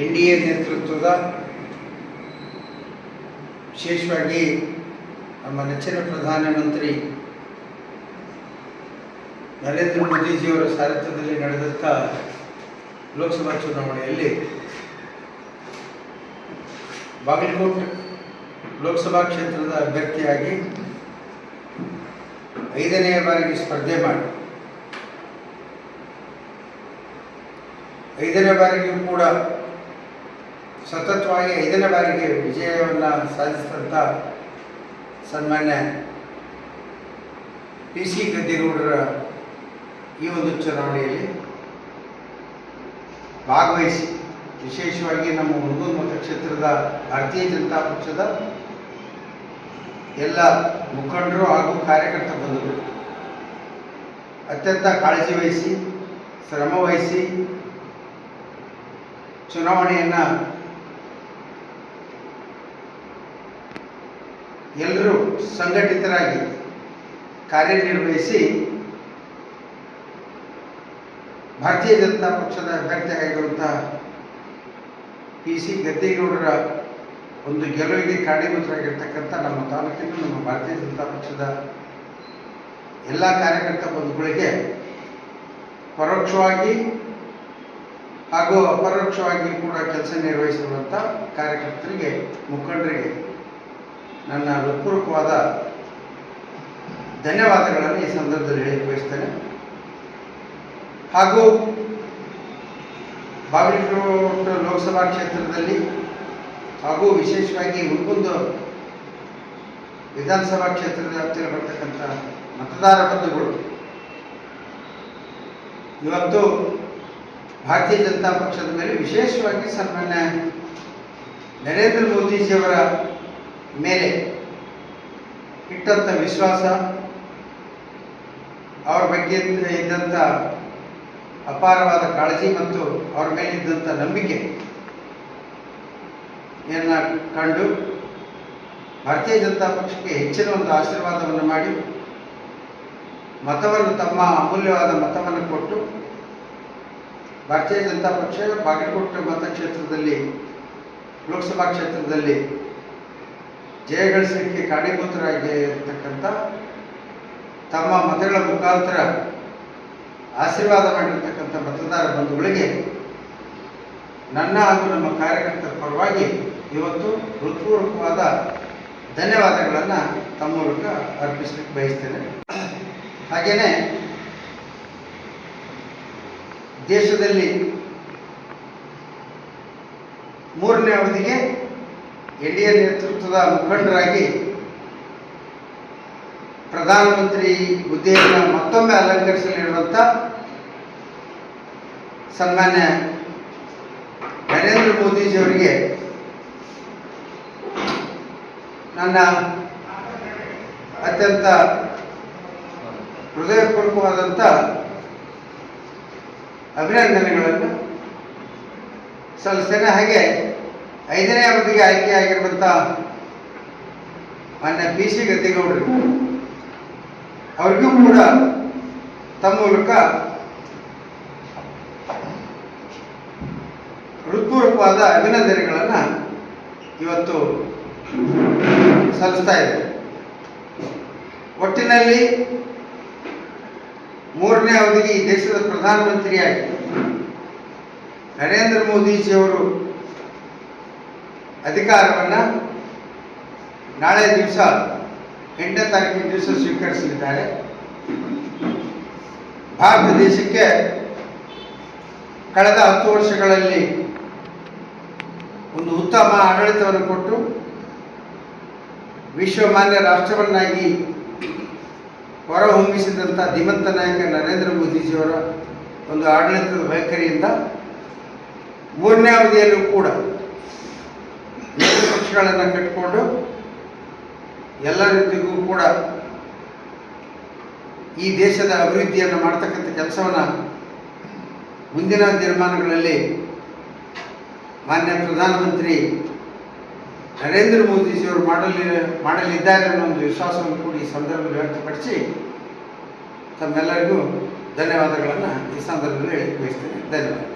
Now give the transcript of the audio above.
NDA ನೇತೃತ್ವದ ವಿಶೇಷವಾಗಿ ನಮ್ಮ ನೆಚ್ಚಿನ ಪ್ರಧಾನಮಂತ್ರಿ ನರೇಂದ್ರ ಮೋದಿಜಿಯವರ ಸಾರಥ್ಯದಲ್ಲಿ ನಡೆದಂಥ ಲೋಕಸಭಾ ಚುನಾವಣೆಯಲ್ಲಿ ಬಾಗಲಕೋಟೆ ಲೋಕಸಭಾ ಕ್ಷೇತ್ರದ ಅಭ್ಯರ್ಥಿಯಾಗಿ 5ನೇ ಬಾರಿಗೆ ಸ್ಪರ್ಧೆ ಮಾಡಿ 5ನೇ ಬಾರಿಗೂ ಕೂಡ ಸತತವಾಗಿ 5ನೇ ಬಾರಿಗೆ ವಿಜಯವನ್ನು ಸಾಧಿಸಿದಂಥ ಸನ್ಮಾನ್ಯ PC ಗದ್ದಿಗೌಡರ ಈ ಒಂದು ಚುನಾವಣೆಯಲ್ಲಿ ಭಾಗವಹಿಸಿ ವಿಶೇಷವಾಗಿ ನಮ್ಮ ಹುಣಗೂರು ಮತಕ್ಷೇತ್ರದ ಭಾರತೀಯ ಜನತಾ ಪಕ್ಷದ ಎಲ್ಲ ಮುಖಂಡರು ಹಾಗೂ ಕಾರ್ಯಕರ್ತ ಬಂಧುಗಳು ಅತ್ಯಂತ ಕಾಳಜಿ ವಹಿಸಿ ಶ್ರಮ ವಹಿಸಿ ಚುನಾವಣೆಯನ್ನು ಎಲ್ಲರೂ ಸಂಘಟಿತರಾಗಿ ಕಾರ್ಯನಿರ್ವಹಿಸಿ ಭಾರತೀಯ ಜನತಾ ಪಕ್ಷದ ಅಭ್ಯರ್ಥಿಯಾಗಿರುವಂಥ PC ಗದ್ದಿಗೌಡರ ಒಂದು ಗೆಲುವಿಗೆ ಕಾರಣೀಭೂತರಾಗಿರ್ತಕ್ಕಂಥ ನಮ್ಮ ತಾಲೂಕಿನ ನಮ್ಮ ಭಾರತೀಯ ಜನತಾ ಪಕ್ಷದ ಎಲ್ಲ ಕಾರ್ಯಕರ್ತ ಬಂಧುಗಳಿಗೆ ಪರೋಕ್ಷವಾಗಿ ಹಾಗೂ ಅಪರೋಕ್ಷವಾಗಿ ಕೂಡ ಕೆಲಸ ನಿರ್ವಹಿಸಿರುವಂಥ ಕಾರ್ಯಕರ್ತರಿಗೆ ಮುಖಂಡರಿಗೆ ನನ್ನ ಹೃತ್ಪೂರ್ವಕವಾದ ಧನ್ಯವಾದಗಳನ್ನು ಈ ಸಂದರ್ಭದಲ್ಲಿ ಹೇಳಿ ಬಯಸ್ತೇನೆ. ಹಾಗೂ ಬಾಗಲಕೋಟೆ ಲೋಕಸಭಾ ಕ್ಷೇತ್ರದಲ್ಲಿ ಹಾಗೂ ವಿಶೇಷವಾಗಿ ಹುಣಗುಂದು ವಿಧಾನಸಭಾ ಕ್ಷೇತ್ರದ ವ್ಯಾಪ್ತಿಯಲ್ಲಿ ಬರ್ತಕ್ಕಂಥ ಮತದಾರ ಬಂಧುಗಳು ಇವತ್ತು ಭಾರತೀಯ ಜನತಾ ಪಕ್ಷದ ಮೇಲೆ ವಿಶೇಷವಾಗಿ ಸನ್ಮಾನ್ಯ ನರೇಂದ್ರ ಮೋದಿಜಿಯವರ ಮೇಲೆ ಇಟ್ಟಂಥ ವಿಶ್ವಾಸ, ಅವರ ಬಗ್ಗೆ ಇದ್ದಂಥ ಅಪಾರವಾದ ಕಾಳಜಿ ಮತ್ತು ಅವರ ಮೇಲೆ ಇದ್ದಂಥ ನಂಬಿಕೆಯನ್ನು ಕಂಡು ಭಾರತೀಯ ಜನತಾ ಪಕ್ಷಕ್ಕೆ ಹೆಚ್ಚಿನ ಒಂದು ಆಶೀರ್ವಾದವನ್ನು ಮಾಡಿ ಮತವನ್ನು ತಮ್ಮ ಅಮೂಲ್ಯವಾದ ಮತವನ್ನು ಕೊಟ್ಟು ಭಾರತೀಯ ಜನತಾ ಪಕ್ಷ ಬಾಗಲಕೋಟೆ ಮತಕ್ಷೇತ್ರದಲ್ಲಿ ಲೋಕಸಭಾ ಕ್ಷೇತ್ರದಲ್ಲಿ ಜಯಗಳಿಸಲಿಕ್ಕೆ ಕಾರಣೀಭೂತರಾಗಿರ್ತಕ್ಕಂಥ ತಮ್ಮ ಮತಗಳ ಮುಖಾಂತರ ಆಶೀರ್ವಾದ ಮಾಡಿರ್ತಕ್ಕಂಥ ಮತದಾರ ಬಂಧುಗಳಿಗೆ ನನ್ನ ಹಾಗೂ ನಮ್ಮ ಕಾರ್ಯಕರ್ತರ ಪರವಾಗಿ ಇವತ್ತು ಹೃತ್ಪೂರ್ವಕವಾದ ಧನ್ಯವಾದಗಳನ್ನು ತಮ್ಮ ಮೂಲಕ ಅರ್ಪಿಸಲಿಕ್ಕೆ ಬಯಸ್ತೇನೆ. ಹಾಗೆಯೇ ದೇಶದಲ್ಲಿ 3ನೇ ಅವಧಿಗೆ NDA ನೇತೃತ್ವದ ಮುಖಂಡರಾಗಿ ಪ್ರಧಾನಮಂತ್ರಿ ಹುದ್ದೆಯನ್ನು ಮತ್ತೊಮ್ಮೆ ಅಲಂಕರಿಸಲಿರುವಂಥ ಸನ್ಮಾನ್ಯ ನರೇಂದ್ರ ಮೋದಿಜಿಯವರಿಗೆ ನನ್ನ ಅತ್ಯಂತ ಹೃದಯಪೂರ್ವಕವಾದಂಥ ಅಭಿನಂದನೆಗಳನ್ನು ಸಲ್ಲಿಸ್ತೇನೆ. ಹಾಗೆ 5ನೇ ಅವಧಿಗೆ ಆಯ್ಕೆಯಾಗಿರುವಂಥ ಮಾನ್ಯ PC ಗದ್ದಿಗೌಡರು ಅವ್ರಿಗೂ ಕೂಡ ತಮ್ಮ ಮೂಲಕ ಹೃತ್ಪೂರ್ವಕವಾದ ಅಭಿನಂದನೆಗಳನ್ನು ಇವತ್ತು ಸಲ್ಲಿಸ್ತಾ ಇದ್ದಾರೆ. ಒಟ್ಟಿನಲ್ಲಿ 3ನೇ ಅವಧಿಗೆ ಈ ದೇಶದ ಪ್ರಧಾನಮಂತ್ರಿಯಾಗಿ ನರೇಂದ್ರ ಮೋದಿಜಿಯವರು ಅಧಿಕಾರವನ್ನು ನಾಳೆ ದಿವಸ 8ನೇ ತಾರೀಕಿನ ದಿವಸ ಸ್ವೀಕರಿಸಲಿದ್ದಾರೆ. ಭಾರತ ದೇಶಕ್ಕೆ ಕಳೆದ 10 ವರ್ಷಗಳಲ್ಲಿ ಒಂದು ಉತ್ತಮ ಆಡಳಿತವನ್ನು ಕೊಟ್ಟು ವಿಶ್ವಮಾನ್ಯ ರಾಷ್ಟ್ರವನ್ನಾಗಿ ಹೊರಹೊಮ್ಮಿಸಿದಂಥ ಧೀಮಂತ ನಾಯಕ ನರೇಂದ್ರ ಮೋದಿಜಿಯವರ ಒಂದು ಆಡಳಿತದ ವೈಖರಿಯಿಂದ 3ನೇ ಅವಧಿಯಲ್ಲೂ ಕೂಡ ಪಕ್ಷಗಳನ್ನು ಕಟ್ಟಿಕೊಂಡು ಎಲ್ಲರಿಗೂ ಕೂಡ ಈ ದೇಶದ ಅಭಿವೃದ್ಧಿಯನ್ನು ಮಾಡ್ತಕ್ಕಂಥ ಕೆಲಸವನ್ನು ಮುಂದಿನ ದಿನಮಾನಗಳಲ್ಲಿ ಮಾನ್ಯ ಪ್ರಧಾನಮಂತ್ರಿ ನರೇಂದ್ರ ಮೋದಿಜಿಯವರು ಮಾಡಲಿದ್ದಾರೆ ಅನ್ನೋ ಒಂದು ವಿಶ್ವಾಸವನ್ನು ಕೂಡ ಈ ಸಂದರ್ಭದಲ್ಲಿ ವ್ಯಕ್ತಪಡಿಸಿ ತಮ್ಮೆಲ್ಲರಿಗೂ ಧನ್ಯವಾದಗಳನ್ನು ಈ ಸಂದರ್ಭದಲ್ಲಿ ಹೇಳಿ ಬಯಸ್ತೇನೆ. ಧನ್ಯವಾದ.